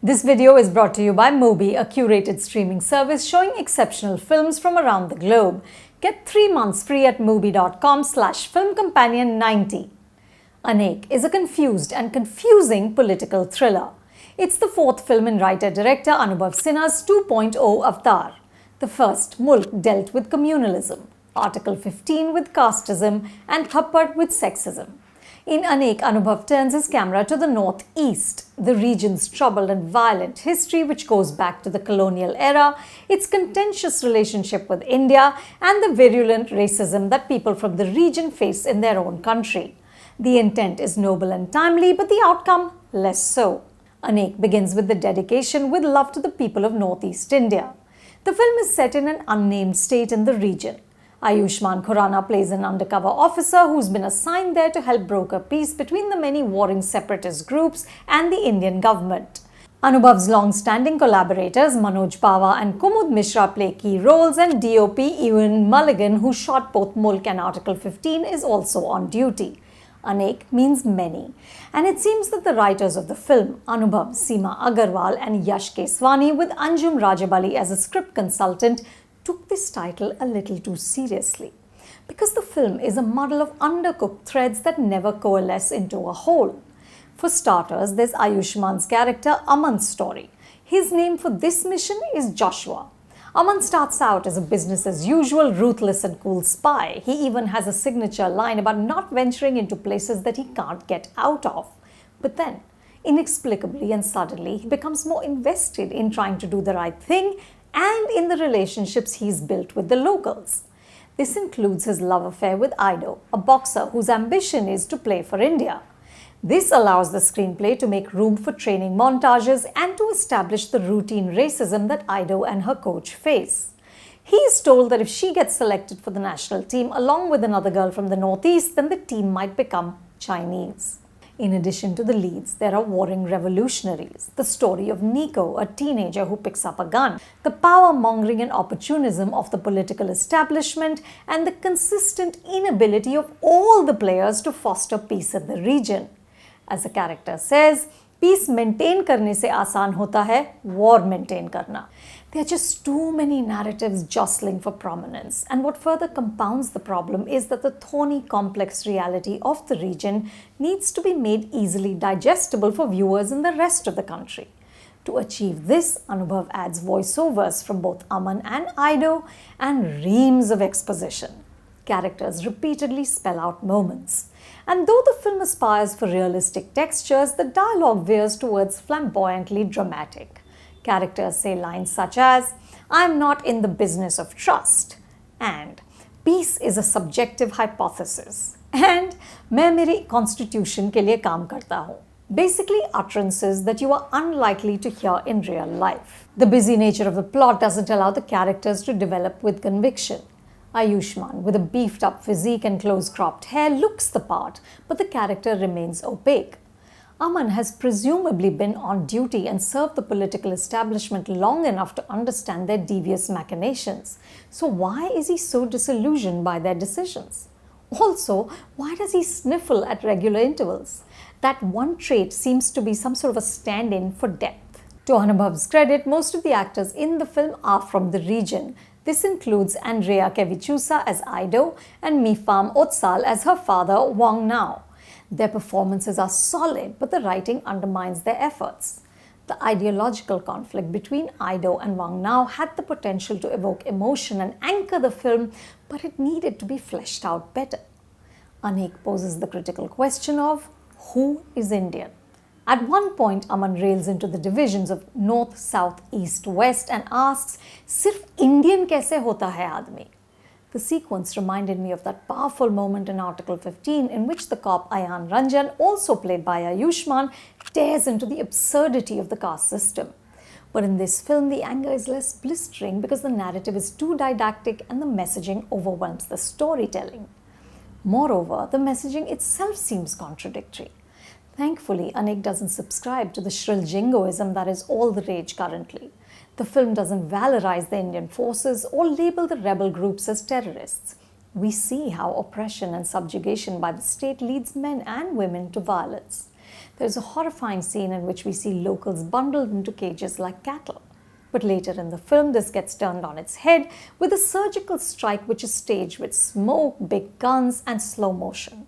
This video is brought to you by Mubi, a curated streaming service showing exceptional films from around the globe. Get 3 months free at mubi.com/filmcompanion90. Anek is a confused and confusing political thriller. It's the fourth film in writer-director Anubhav Sinha's 2.0 avatar. The first, Mulk, dealt with communalism, Article 15 with casteism, and Thappad with sexism. In Anek, Anubhav turns his camera to the northeast, the region's troubled and violent history which goes back to the colonial era, its contentious relationship with India, and the virulent racism that people from the region face in their own country. The intent is noble and timely, but the outcome less so. Anek begins with the dedication with love to the people of northeast India. The film is set in an unnamed state in the region. Ayushmann Khurrana plays an undercover officer who's been assigned there to help broker peace between the many warring separatist groups and the Indian government. Anubhav's long-standing collaborators Manoj Pahwa and Kumud Mishra play key roles, and DOP Ewan Mulligan, who shot both Mulk and Article 15, is also on duty. Anek means many, and it seems that the writers of the film, Anubhav, Seema Agarwal and Yash Keswani, with Anjum Rajabali as a script consultant, took this title a little too seriously, because the film is a muddle of undercooked threads that never coalesce into a whole. For starters, there's Ayushmann's character Aman's story. His name for this mission is Joshua. Aman starts out as a business-as-usual, ruthless and cool spy. He even has a signature line about not venturing into places that he can't get out of. But then, inexplicably and suddenly, he becomes more invested in trying to do the right thing and in the relationships he's built with the locals. This includes his love affair with Ido, a boxer whose ambition is to play for India. This allows the screenplay to make room for training montages and to establish the routine racism that Ido and her coach face. He is told that if she gets selected for the national team along with another girl from the northeast, then the team might become Chinese. In addition to the leads, there are warring revolutionaries, the story of Nico, a teenager who picks up a gun, the power-mongering and opportunism of the political establishment, and the consistent inability of all the players to foster peace in the region. As the character says, peace maintain करने से आसान होता है, war maintain करना. There are just too many narratives jostling for prominence, and what further compounds the problem is that the thorny, complex reality of the region needs to be made easily digestible for viewers in the rest of the country. To achieve this, Anubhav adds voiceovers from both Aman and Ido and reams of exposition. Characters repeatedly spell out moments. And though the film aspires for realistic textures, the dialogue veers towards flamboyantly dramatic. Characters say lines such as, "I'm not in the business of trust," and "Peace is a subjective hypothesis," and "मैं मेरी constitution के लिए काम करता हूँ." Basically utterances that you are unlikely to hear in real life. The busy nature of the plot doesn't allow the characters to develop with conviction. Ayushmann, with a beefed-up physique and close-cropped hair, looks the part, but the character remains opaque. Aman has presumably been on duty and served the political establishment long enough to understand their devious machinations. So why is he so disillusioned by their decisions? Also, why does he sniffle at regular intervals? That one trait seems to be some sort of a stand-in for depth. To Anubhav's credit, most of the actors in the film are from the region. This includes Andrea Kevichusa as Ido and Mifam Otsal as her father, Wang Nao. Their performances are solid, but the writing undermines their efforts. The ideological conflict between Ido and Wang Nao had the potential to evoke emotion and anchor the film, but it needed to be fleshed out better. Anek poses the critical question of who is Indian? At one point, Aman rails into the divisions of north, south, east, west and asks, "Sirf Indian kaise hota hai aadmi?" The sequence reminded me of that powerful moment in Article 15 in which the cop Ayan Ranjan, also played by Ayushmann, tears into the absurdity of the caste system. But in this film, the anger is less blistering because the narrative is too didactic and the messaging overwhelms the storytelling. Moreover, the messaging itself seems contradictory. Thankfully, Anek doesn't subscribe to the shrill jingoism that is all the rage currently. The film doesn't valorize the Indian forces or label the rebel groups as terrorists. We see how oppression and subjugation by the state leads men and women to violence. There is a horrifying scene in which we see locals bundled into cages like cattle. But later in the film, this gets turned on its head with a surgical strike which is staged with smoke, big guns, and slow motion.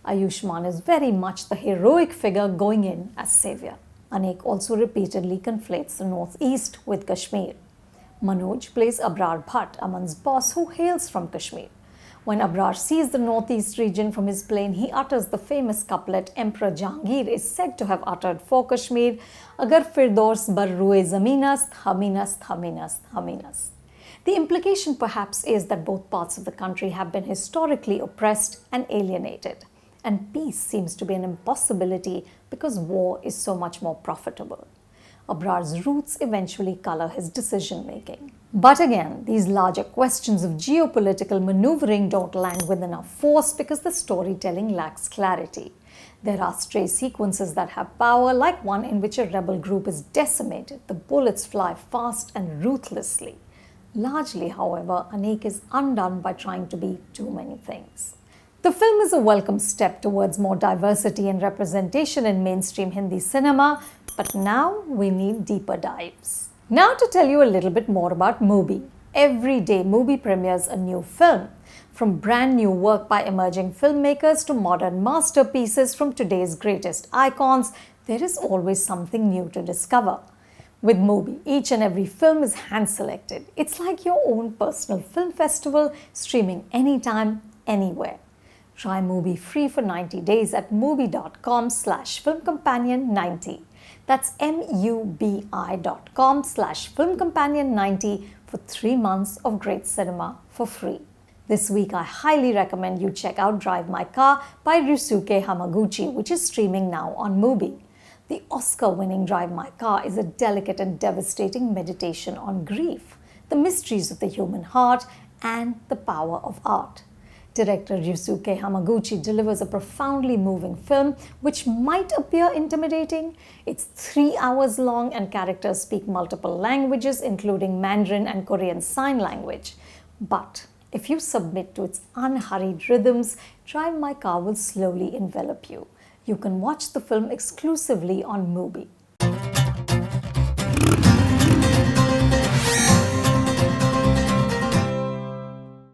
Ayushmann is very much the heroic figure going in as savior. Anek also repeatedly conflates the northeast with Kashmir. Manoj plays Abrar Bhatt, Aman's boss who hails from Kashmir. When Abrar sees the northeast region from his plane, he utters the famous couplet Emperor Jahangir is said to have uttered for Kashmir, Agar Firdaus bar ruye zaminast, haminast, haminast, haminast. The implication perhaps is that both parts of the country have been historically oppressed and alienated, and peace seems to be an impossibility because war is so much more profitable. Abrar's roots eventually color his decision-making. But again, these larger questions of geopolitical maneuvering don't land with enough force because the storytelling lacks clarity. There are stray sequences that have power, like one in which a rebel group is decimated. The bullets fly fast and ruthlessly. Largely, however, Anek is undone by trying to be too many things. The film is a welcome step towards more diversity and representation in mainstream Hindi cinema, but now we need deeper dives. Now to tell you a little bit more about Mubi. Every day Mubi premieres a new film. From brand new work by emerging filmmakers to modern masterpieces from today's greatest icons, there is always something new to discover. With Mubi, each and every film is hand-selected. It's like your own personal film festival, streaming anytime, anywhere. Try Mubi free for 90 days at mubi.com/filmcompanion90. That's mubi.com/filmcompanion90 for 3 months of great cinema for free. This week, I highly recommend you check out Drive My Car by Ryusuke Hamaguchi, which is streaming now on Mubi. The Oscar-winning Drive My Car is a delicate and devastating meditation on grief, the mysteries of the human heart, and the power of art. Director Ryusuke Hamaguchi delivers a profoundly moving film which might appear intimidating. It's 3 hours long and characters speak multiple languages, including Mandarin and Korean Sign Language. But if you submit to its unhurried rhythms, Drive My Car will slowly envelop you. You can watch the film exclusively on Mubi.